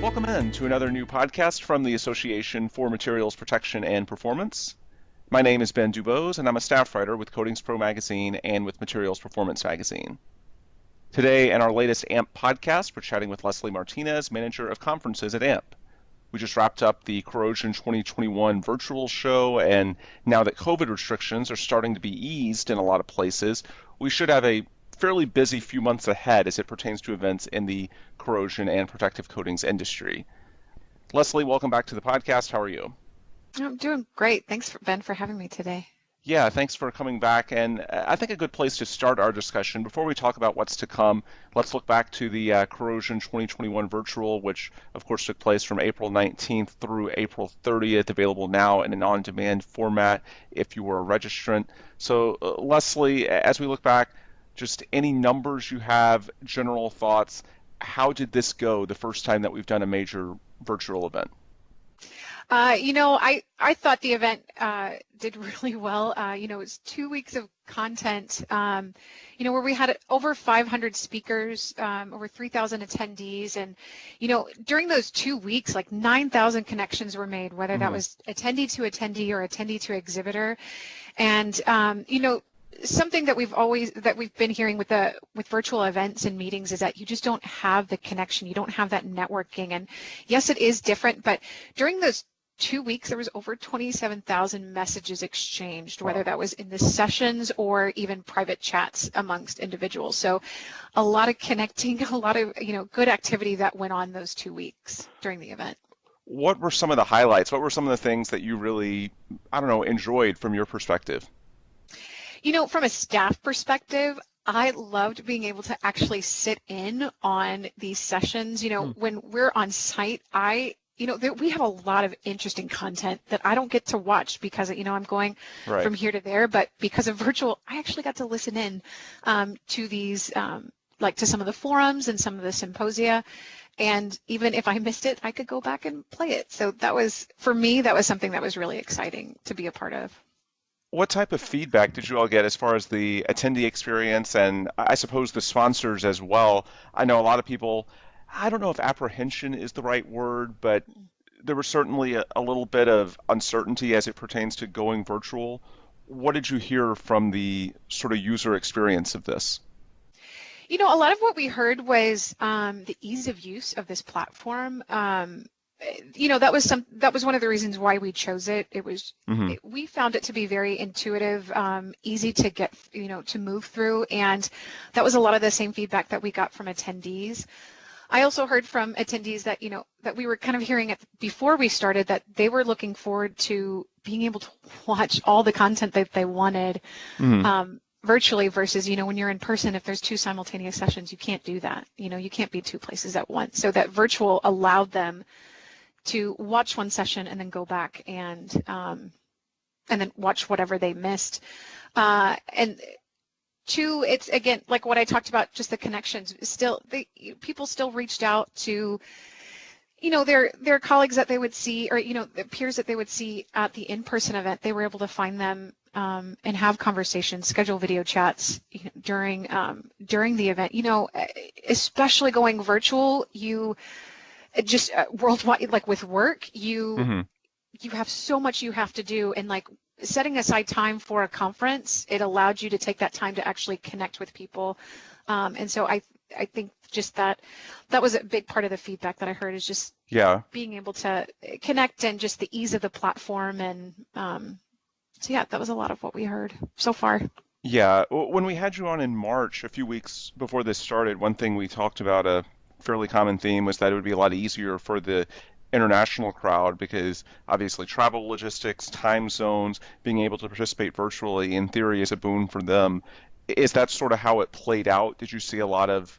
Welcome in to another new podcast from the Association for Materials Protection and Performance. My name is Ben Dubose, and I'm a staff writer with Coatings Pro magazine and with Materials Performance magazine. Today, in our latest AMP podcast, we're chatting with Leslie Martinez, manager of conferences at AMP. We just wrapped up the Corrosion 2021 virtual show, and now that COVID restrictions are starting to be eased in a lot of places, we should have a fairly busy few months ahead as it pertains to events in the corrosion and protective coatings industry. Leslie, welcome back to the podcast. How are you? I'm doing great. Thanks, Ben, for having me today. Yeah, thanks for coming back. And I think a good place to start our discussion, before we talk about what's to come, let's look back to the Corrosion 2021 virtual, which of course took place from April 19th through April 30th, available now in an on-demand format if you were a registrant. So Leslie, as we look back, just any numbers you have, general thoughts, how did this go the first time that we've done a major virtual event? I thought the event did really well. It was 2 weeks of content, where we had over 500 speakers, over 3,000 attendees. And, during those 2 weeks, like 9,000 connections were made, whether that was attendee to attendee or attendee to exhibitor. And, something that we've been hearing with virtual events and meetings is that you just don't have the connection, you don't have that networking. And yes, it is different, but during those 2 weeks there was over 27,000 messages exchanged, whether that was in the sessions or even private chats amongst individuals. So a lot of connecting, a lot of good activity that went on those 2 weeks during the event. What were some of the highlights? What were some of the things that you really, enjoyed from your perspective? From a staff perspective, I loved being able to actually sit in on these sessions. When we're on site, we have a lot of interesting content that I don't get to watch because, I'm going from here to there. But because of virtual, I actually got to listen in to these, to some of the forums and some of the symposia. And even if I missed it, I could go back and play it. So for me, that was something that was really exciting to be a part of. What type of feedback did you all get as far as the attendee experience and I suppose the sponsors as well? I know a lot of people, I don't know if apprehension is the right word, but there was certainly a little bit of uncertainty as it pertains to going virtual. What did you hear from the sort of user experience of this? A lot of what we heard was the ease of use of this platform. That was one of the reasons why we chose it. It was we found it to be very intuitive, easy to get, to move through, and that was a lot of the same feedback that we got from attendees. I also heard from attendees that that we were kind of hearing it before we started, that they were looking forward to being able to watch all the content that they wanted virtually versus when you're in person. If there's two simultaneous sessions, you can't do that. You can't be two places at once. So that virtual allowed them to watch one session and then go back and then watch whatever they missed. And two, it's again like what I talked about, just the connections. Still, people still reached out to their colleagues that they would see, or the peers that they would see at the in-person event. They were able to find them and have conversations, schedule video chats during the event. Especially going virtual, just worldwide, like with work, you have so much you have to do, and like setting aside time for a conference, it allowed you to take that time to actually connect with people. And so I think just that was a big part of the feedback that I heard, is just being able to connect and just the ease of the platform. And so yeah, that was a lot of what we heard so far. Yeah, when we had you on in March, a few weeks before this started, one thing we talked about, a fairly common theme, was that it would be a lot easier for the international crowd because obviously travel logistics, time zones, being able to participate virtually in theory is a boon for them. Is that sort of how it played out? Did you see a lot of,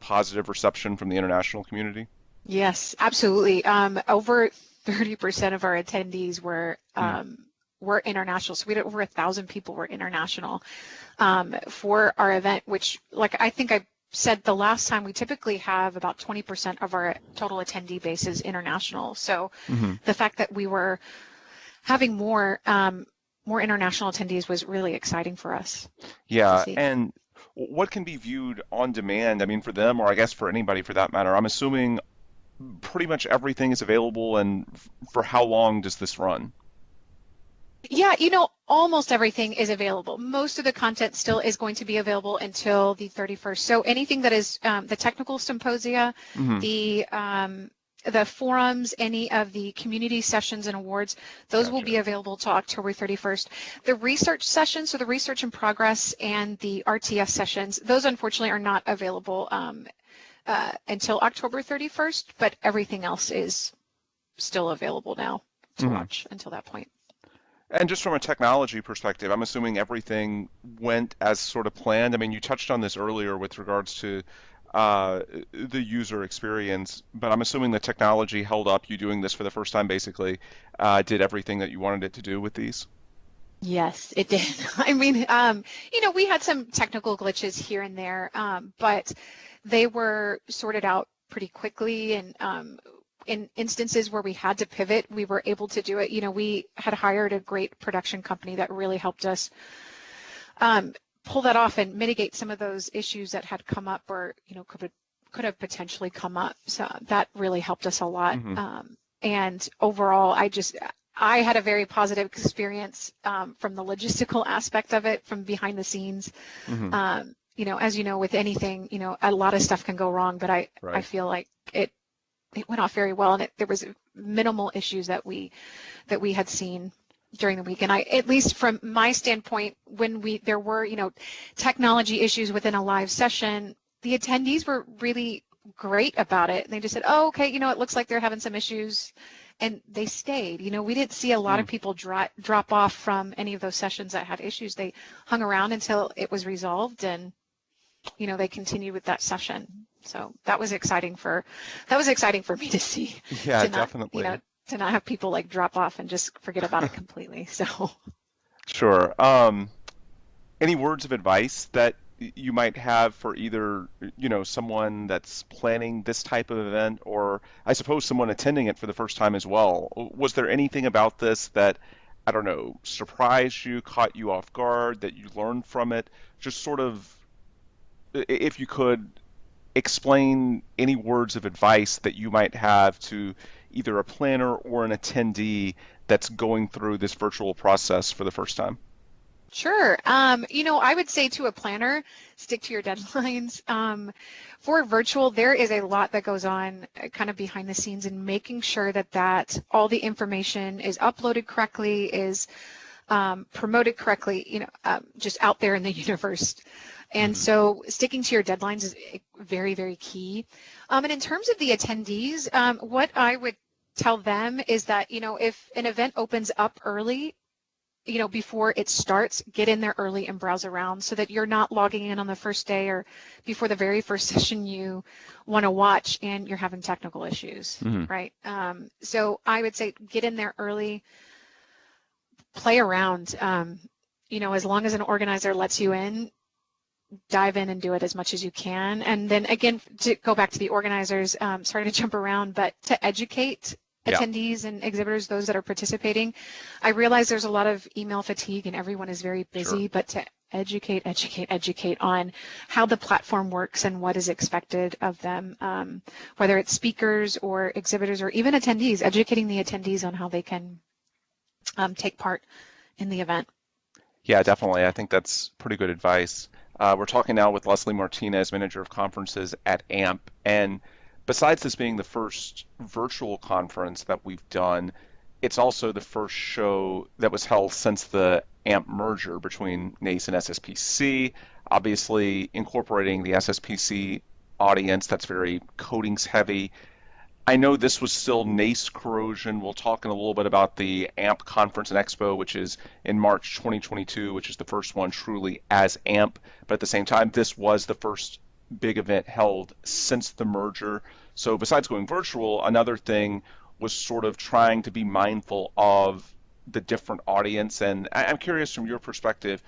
positive reception from the international community? Yes, absolutely. Over 30% of our attendees were international. So we had over 1,000 people were international for our event, which, like I think I said the last time, we typically have about 20% of our total attendee base is international. So the fact that we were having more international attendees was really exciting for us. Yeah, and what can be viewed on demand, I mean, for them, or I guess for anybody for that matter? I'm assuming pretty much everything is available, and for how long does this run? Yeah, almost everything is available. Most of the content still is going to be available until the 31st. So anything that is the technical symposia, Hmm. the um, the forums, any of the community sessions and awards, those will Gotcha. be available till October 31st. The research sessions, so the research in progress and the RTS sessions, those unfortunately are not available until October 31st, but everything else is still available now to Hmm. watch until that point. And just from a technology perspective, I'm assuming everything went as sort of planned. I mean, you touched on this earlier with regards to uh, the user experience, but I'm assuming the technology held up. You doing this for the first time, basically, did everything that you wanted it to do with these. Yes, it did. I mean, we had some technical glitches here and there, but they were sorted out pretty quickly. And in instances where we had to pivot, we were able to do it. We had hired a great production company that really helped us um, pull that off and mitigate some of those issues that had come up or, could have potentially come up. So that really helped us a lot. Hmm. And overall, I had a very positive experience from the logistical aspect of it, from behind the scenes. Hmm. As you know, with anything, a lot of stuff can go wrong, but I Right. feel like it went off very well, and there was minimal issues that we had seen during the week. And at least from my standpoint, when there were, technology issues within a live session, the attendees were really great about it. They just said, oh, okay, it looks like they're having some issues. And they stayed. We didn't see a lot of Mm. people drop off from any of those sessions that had issues. They hung around until it was resolved, and they continued with that session. So that was exciting for me to see, Yeah, to not, definitely. to not have people like drop off and just forget about it completely. So Sure. Any words of advice that you might have for either, someone that's planning this type of event, or I suppose someone attending it for the first time as well? Was there anything about this that, I don't know, surprised you, caught you off guard, that you learned from it? Just sort of, if you could explain any words of advice that you might have to either a planner or an attendee that's going through this virtual process for the first time. sure. I would say to a planner, stick to your deadlines. For virtual, there is a lot that goes on kind of behind the scenes in making sure that all the information is uploaded correctly, is promoted correctly, just out there in the universe. And Hmm. so sticking to your deadlines is very, very key. And in terms of the attendees, what I would tell them is that, if an event opens up early, before it starts, get in there early and browse around so that you're not logging in on the first day or before the very first session you want to watch and you're having technical issues, Hmm. right? So I would say get in there early, play around. As long as an organizer lets you in, dive in and do it as much as you can. And then again, to go back to the organizers, sorry to jump around, but to educate Yeah. attendees and exhibitors, those that are participating. I realize there's a lot of email fatigue and everyone is very Sure. busy, but to educate on how the platform works and what is expected of them, whether it's speakers or exhibitors or even attendees, educating the attendees on how they can take part in the event. Yeah, definitely. I think that's pretty good advice. We're talking now with Leslie Martinez, Manager of Conferences at AMP. And besides this being the first virtual conference that we've done, it's also the first show that was held since the AMP merger between NACE and SSPC, obviously incorporating the SSPC audience that's very coatings heavy. I know this was still NACE Corrosion. We'll talk in a little bit about the AMP Conference and Expo, which is in March 2022, which is the first one truly as AMP. But at the same time, this was the first big event held since the merger. So besides going virtual, another thing was sort of trying to be mindful of the different audience. And I'm curious from your perspective,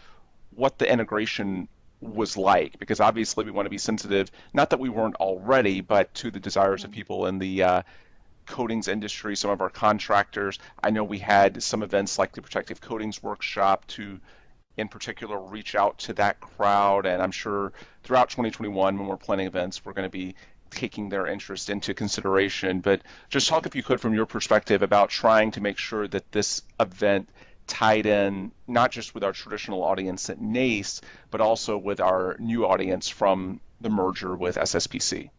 what the integration was like, because obviously we want to be sensitive, not that we weren't already, but to the desires of people in the coatings industry, some of our contractors. I know we had some events like the Protective Coatings Workshop to, in particular, reach out to that crowd, and I'm sure throughout 2021, when we're planning events, we're going to be taking their interest into consideration. But just talk, if you could, from your perspective about trying to make sure that this event tied in not just with our traditional audience at NACE, but also with our new audience from the merger with SSPC.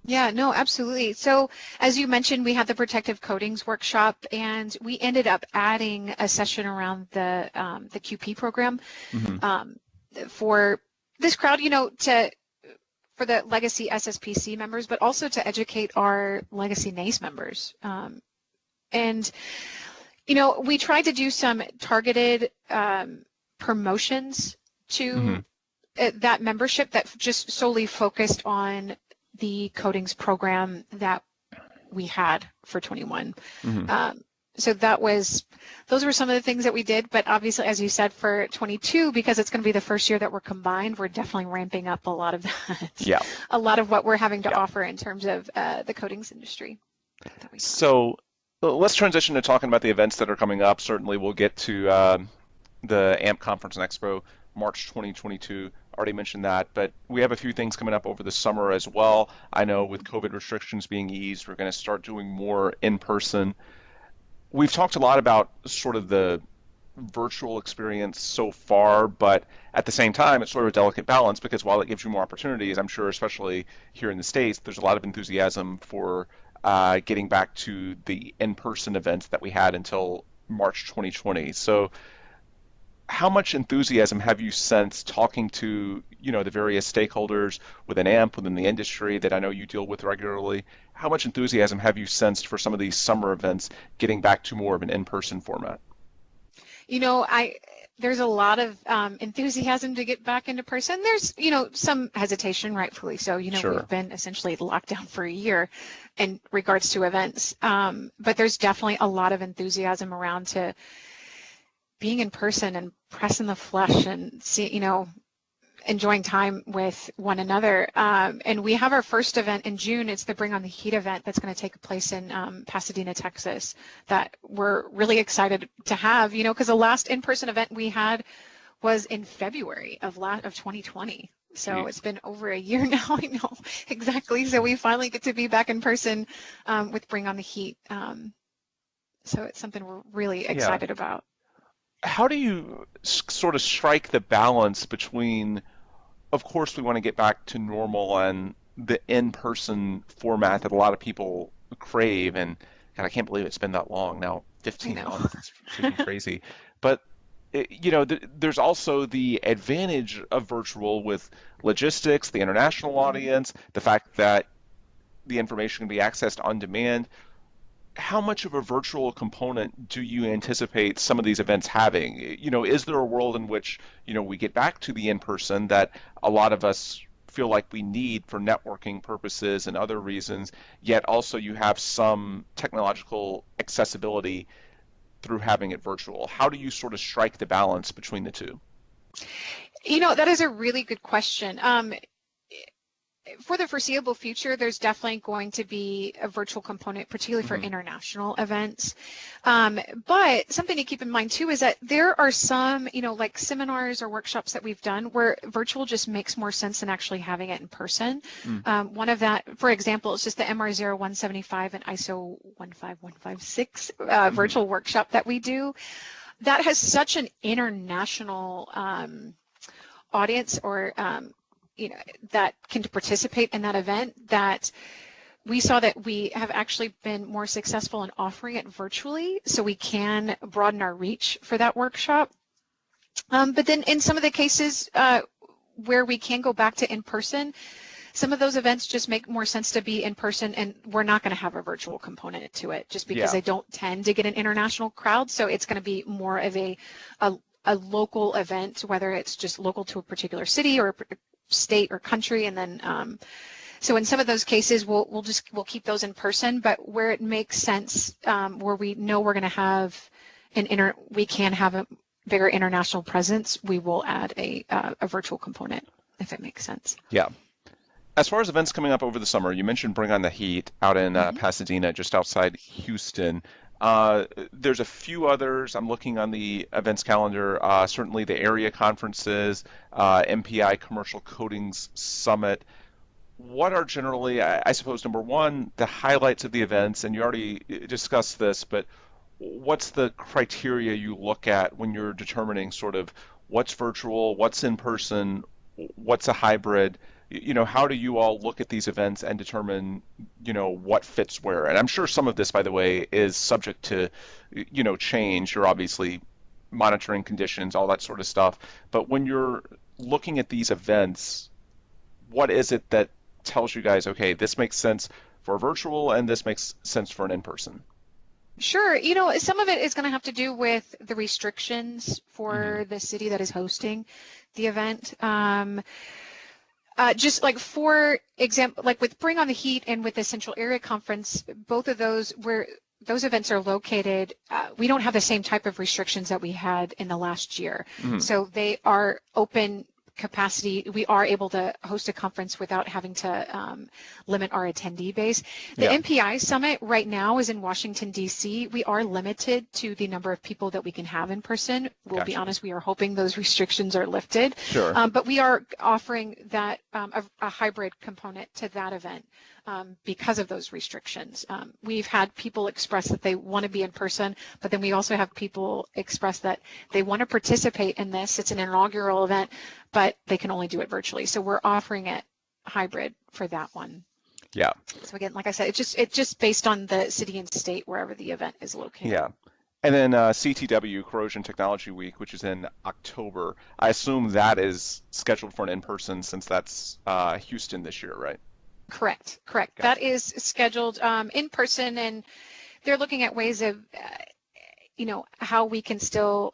Yeah, no, absolutely. So as you mentioned, we had the protective coatings workshop, and we ended up adding a session around the QP program for this crowd, for the legacy SSPC members, but also to educate our legacy NACE members. And we tried to do some targeted promotions to that membership that just solely focused on the coatings program that we had for 21. So those were some of the things that we did, but obviously, as you said, for 22, because it's going to be the first year that we're combined, we're definitely ramping up a lot of that. Yeah. A lot of what we're having to offer in terms of the coatings industry. So let's transition to talking about the events that are coming up. Certainly we'll get to the AMP Conference and Expo, March 2022. Already mentioned that, but we have a few things coming up over the summer as well. I know with COVID restrictions being eased, we're going to start doing more in person. We've talked a lot about sort of the virtual experience so far, but at the same time, it's sort of a delicate balance, because while it gives you more opportunities, I'm sure, especially here in the States, there's a lot of enthusiasm for getting back to the in-person events that we had until March 2020. So how much enthusiasm have you sensed talking to, the various stakeholders within AMP, within the industry that I know you deal with regularly? How much enthusiasm have you sensed for some of these summer events getting back to more of an in-person format? There's a lot of enthusiasm to get back into person. There's, some hesitation, rightfully so. Sure. We've been essentially locked down for a year in regards to events. But there's definitely a lot of enthusiasm around to being in person and pressing the flesh and enjoying time with one another. And we have our first event in June. It's the Bring on the Heat event that's going to take place in Pasadena, Texas, that we're really excited to have, because the last in-person event we had was in February of 2020. So Jeez. It's been over a year now. I know, exactly. So we finally get to be back in person with Bring on the Heat. So it's something we're really excited about. How do you sort of strike the balance between, of course, we want to get back to normal and the in-person format that a lot of people crave, and God, I can't believe it's been that long now, 15 months, it's freaking crazy. But there's also the advantage of virtual with logistics, the international audience, the fact that the information can be accessed on demand. How much of a virtual component do you anticipate some of these events having? Is there a world in which, we get back to the in-person that a lot of us feel like we need for networking purposes and other reasons, yet also you have some technological accessibility through having it virtual? How do you sort of strike the balance between the two? That is a really good question. For the foreseeable future, there's definitely going to be a virtual component, particularly for international events. But something to keep in mind too is that there are some, like seminars or workshops that we've done where virtual just makes more sense than actually having it in person. One of that, for example, is just the MR0175 and ISO 15156 virtual workshop that we do. That has such an international audience, or that can participate in that event, that we saw that we have actually been more successful in offering it virtually, so we can broaden our reach for that workshop. But then in some of the cases where we can go back to in-person, some of those events just make more sense to be in person, and we're not going to have a virtual component to it just because they don't tend to get an international crowd. So it's going to be more of a local event, whether it's just local to a particular city or state or country, and then so in some of those cases we'll keep those in person, but where it makes sense, where we know we're going to have we can have a bigger international presence, we will add a virtual component, if it makes sense. Yeah. As far as events coming up over the summer, you mentioned Bring on the Heat out in Pasadena, just outside Houston. There's a few others. I'm looking on the events calendar. Certainly the area conferences, MPI Commercial Coatings Summit. what are generally, I suppose, number one, the highlights of the events? And you already discussed this, but what's the criteria you look at when you're determining sort of what's virtual, what's in person, what's a hybrid? How do you all look at these events and determine, what fits where? And I'm sure some of this, by the way, is subject to, change. You're obviously monitoring conditions, all that sort of stuff. But when you're looking at these events, what is it that tells you guys, okay, this makes sense for virtual and this makes sense for an in-person? Sure. Some of it is going to have to do with the restrictions Hmm. for the city that is hosting the event. Just like for example, like with Bring on the Heat and with the Central Area Conference, both of those where those events are located, we don't have the same type of restrictions that we had in the last year. Hmm. So they are open capacity. We are able to host a conference without having to limit our attendee base. The Yeah, MPI Summit right now is in Washington, D.C. We are limited to the number of people that we can have in person. We'll be gotcha. honest, we are hoping those restrictions are lifted. Sure. But we are offering that a hybrid component to that event because of those restrictions. We've had people express that they want to be in person, but then we also have people express that they want to participate in this. It's an inaugural event, but they can only do it virtually. So we're offering it hybrid for that one. Yeah, So again, like I said, it's just based on the city and state wherever the event is located. yeah. And then CTW, Corrosion Technology Week, which is in October. I assume that is scheduled for an in-person since that's Houston this year, right? Correct, correct. That Gotcha. is scheduled in person, and they're looking at ways of, how we can still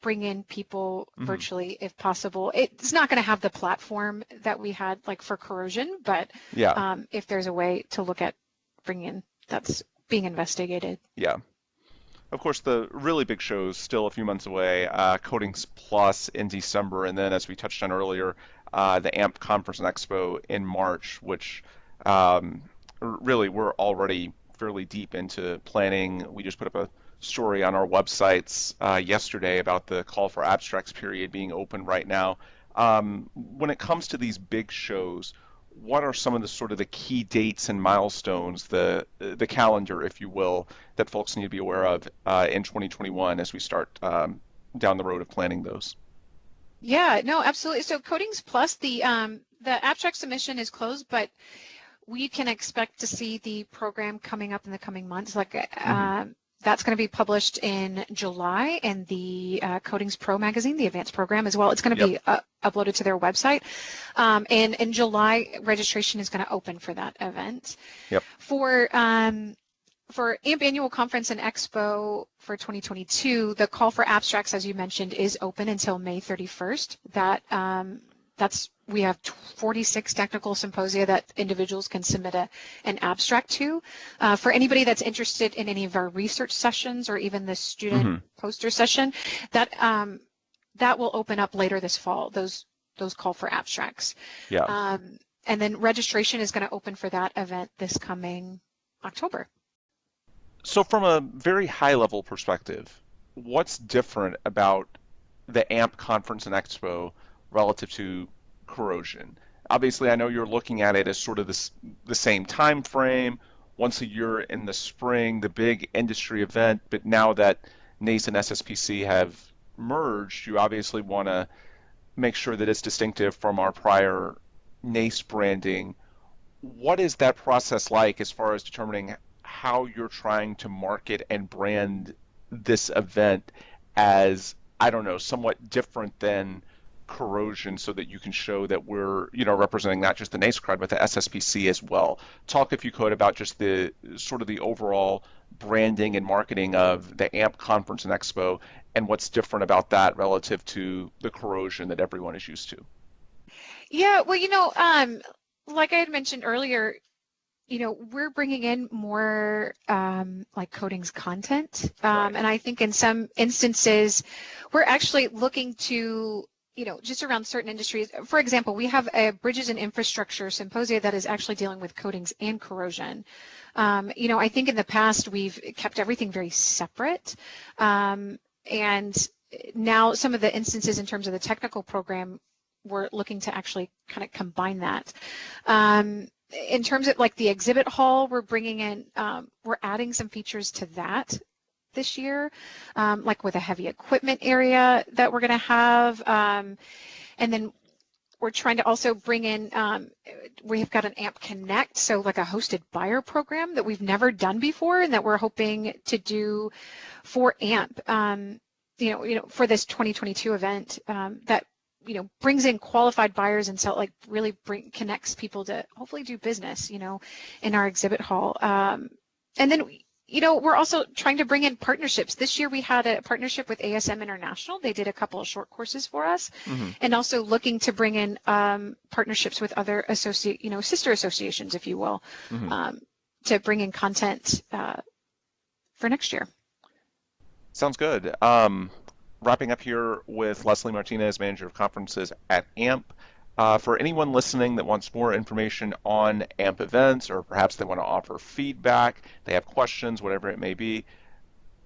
bring in people Hmm. virtually if possible. It's not going to have the platform that we had like for Corrosion, but Yeah, if there's a way to look at bringing in, that's being investigated. yeah. Of course, the really big show's still a few months away. Coatings Plus in December, and then as we touched on earlier, the AMP Conference and Expo in March, which um, really we're already fairly deep into planning. We just put up a story on our websites yesterday about the call for abstracts period being open right now. When it comes to these big shows, what are some of the sort of the key dates and milestones, the calendar, if you will, that folks need to be aware of in 2021 as we start down the road of planning those? Yeah, no, absolutely. So Coatings Plus, the abstract submission is closed, but we can expect to see the program coming up in the coming months. Like Hmm. that's going to be published in July in the Coatings Pro magazine, the advanced program as well. It's going to Yep. be uploaded to their website. And in July, registration is going to open for that event. Yep. For AMP Annual Conference and Expo for 2022, the call for abstracts, as you mentioned, is open until May 31st. We have 46 technical symposia that individuals can submit an abstract to. For anybody that's interested in any of our research sessions or even the student Hmm. poster session, that will open up later this fall. Those call for abstracts, Yeah. and then registration is going to open for that event this coming October. So from a very high level perspective, what's different about the AMP Conference and Expo relative to Corrosion? Obviously, I know you're looking at it as sort of the same time frame, once a year in the spring, the big industry event, but now that NACE and SSPC have merged, you obviously want to make sure that it's distinctive from our prior NACE branding. What is that process like as far as determining how you're trying to market and brand this event as, I don't know, somewhat different than Corrosion so that you can show that we're, representing not just the NACE crowd, but the SSPC as well? Talk, if you could, about just the sort of the overall branding and marketing of the AMP Conference and Expo and what's different about that relative to the Corrosion that everyone is used to. Yeah, well, like I had mentioned earlier, we're bringing in more like coatings content. Right. And I think in some instances, we're actually looking to, just around certain industries. For example, we have a bridges and infrastructure symposia that is actually dealing with coatings and corrosion. I think in the past we've kept everything very separate. And now some of the instances in terms of the technical program we're looking to actually kind of combine that. In terms of like the exhibit hall, we're bringing in, we're adding some features to that this year, like with a heavy equipment area that we're going to have. And then we're trying to also bring in, we've got an AMP Connect, so like a hosted buyer program that we've never done before and that we're hoping to do for AMP, for this 2022 event, that brings in qualified buyers and so like really connects people to hopefully do business, in our exhibit hall. And then we're also trying to bring in partnerships. This year we had a partnership with ASM International. They did a couple of short courses for us, and also looking to bring in partnerships with other sister associations, if you will, to bring in content for next year. Sounds good. Wrapping up here with Leslie Martinez, Manager of Conferences at AMP. For anyone listening that wants more information on AMP events, or perhaps they want to offer feedback, they have questions, whatever it may be,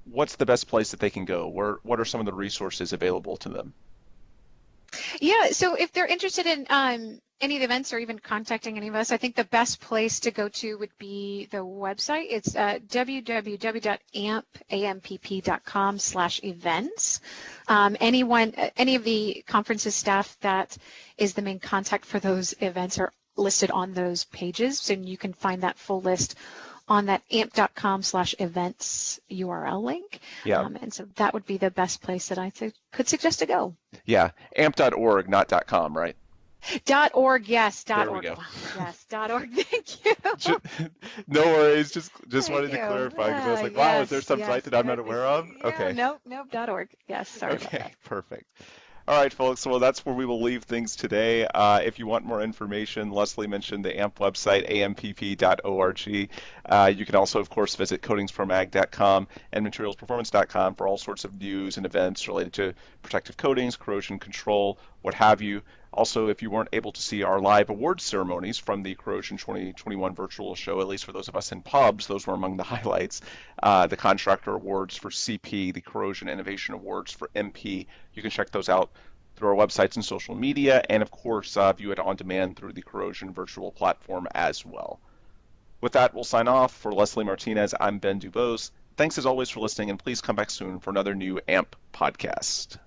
what's the best place that they can go? What are some of the resources available to them? Yeah, so if they're interested in any of the events or even contacting any of us, I think the best place to go to would be the website. It's www.ampp.com/events. Any of the conferences staff that is the main contact for those events are listed on those pages, so you can find that full list on that amp.com/events URL link. Yeah. And so that would be the best place that I could suggest to go. Yeah, amp.org, not .com, right? .org, yes. There .org. we go. Wow, yes, .org. Thank you. No worries. Just wanted to clarify because I was like, wow, is there some site that I'm not aware of? Yeah, okay. Nope. .org. Yes. Sorry about that. Okay. Perfect. All right, folks. Well, that's where we will leave things today. If you want more information, Leslie mentioned the AMP website, ampp.org. You can also, of course, visit coatingspromag.com and materialsperformance.com for all sorts of news and events related to protective coatings, corrosion control, what have you. Also, if you weren't able to see our live awards ceremonies from the Corrosion 2021 virtual show, at least for those of us in pubs, those were among the highlights. The Contractor Awards for CP, the Corrosion Innovation Awards for MP. You can check those out through our websites and social media, and of course, view it on demand through the Corrosion virtual platform as well. With that, we'll sign off. For Leslie Martinez, I'm Ben Dubose. Thanks as always for listening, and please come back soon for another new AMP podcast.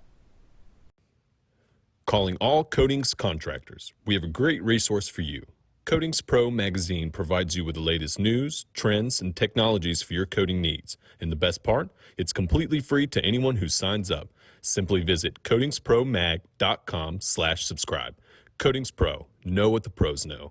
Calling all coatings contractors, we have a great resource for you. Coatings Pro magazine provides you with the latest news, trends, and technologies for your coating needs. And the best part, it's completely free to anyone who signs up. Simply visit coatingspromag.com/subscribe. Coatings Pro, know what the pros know.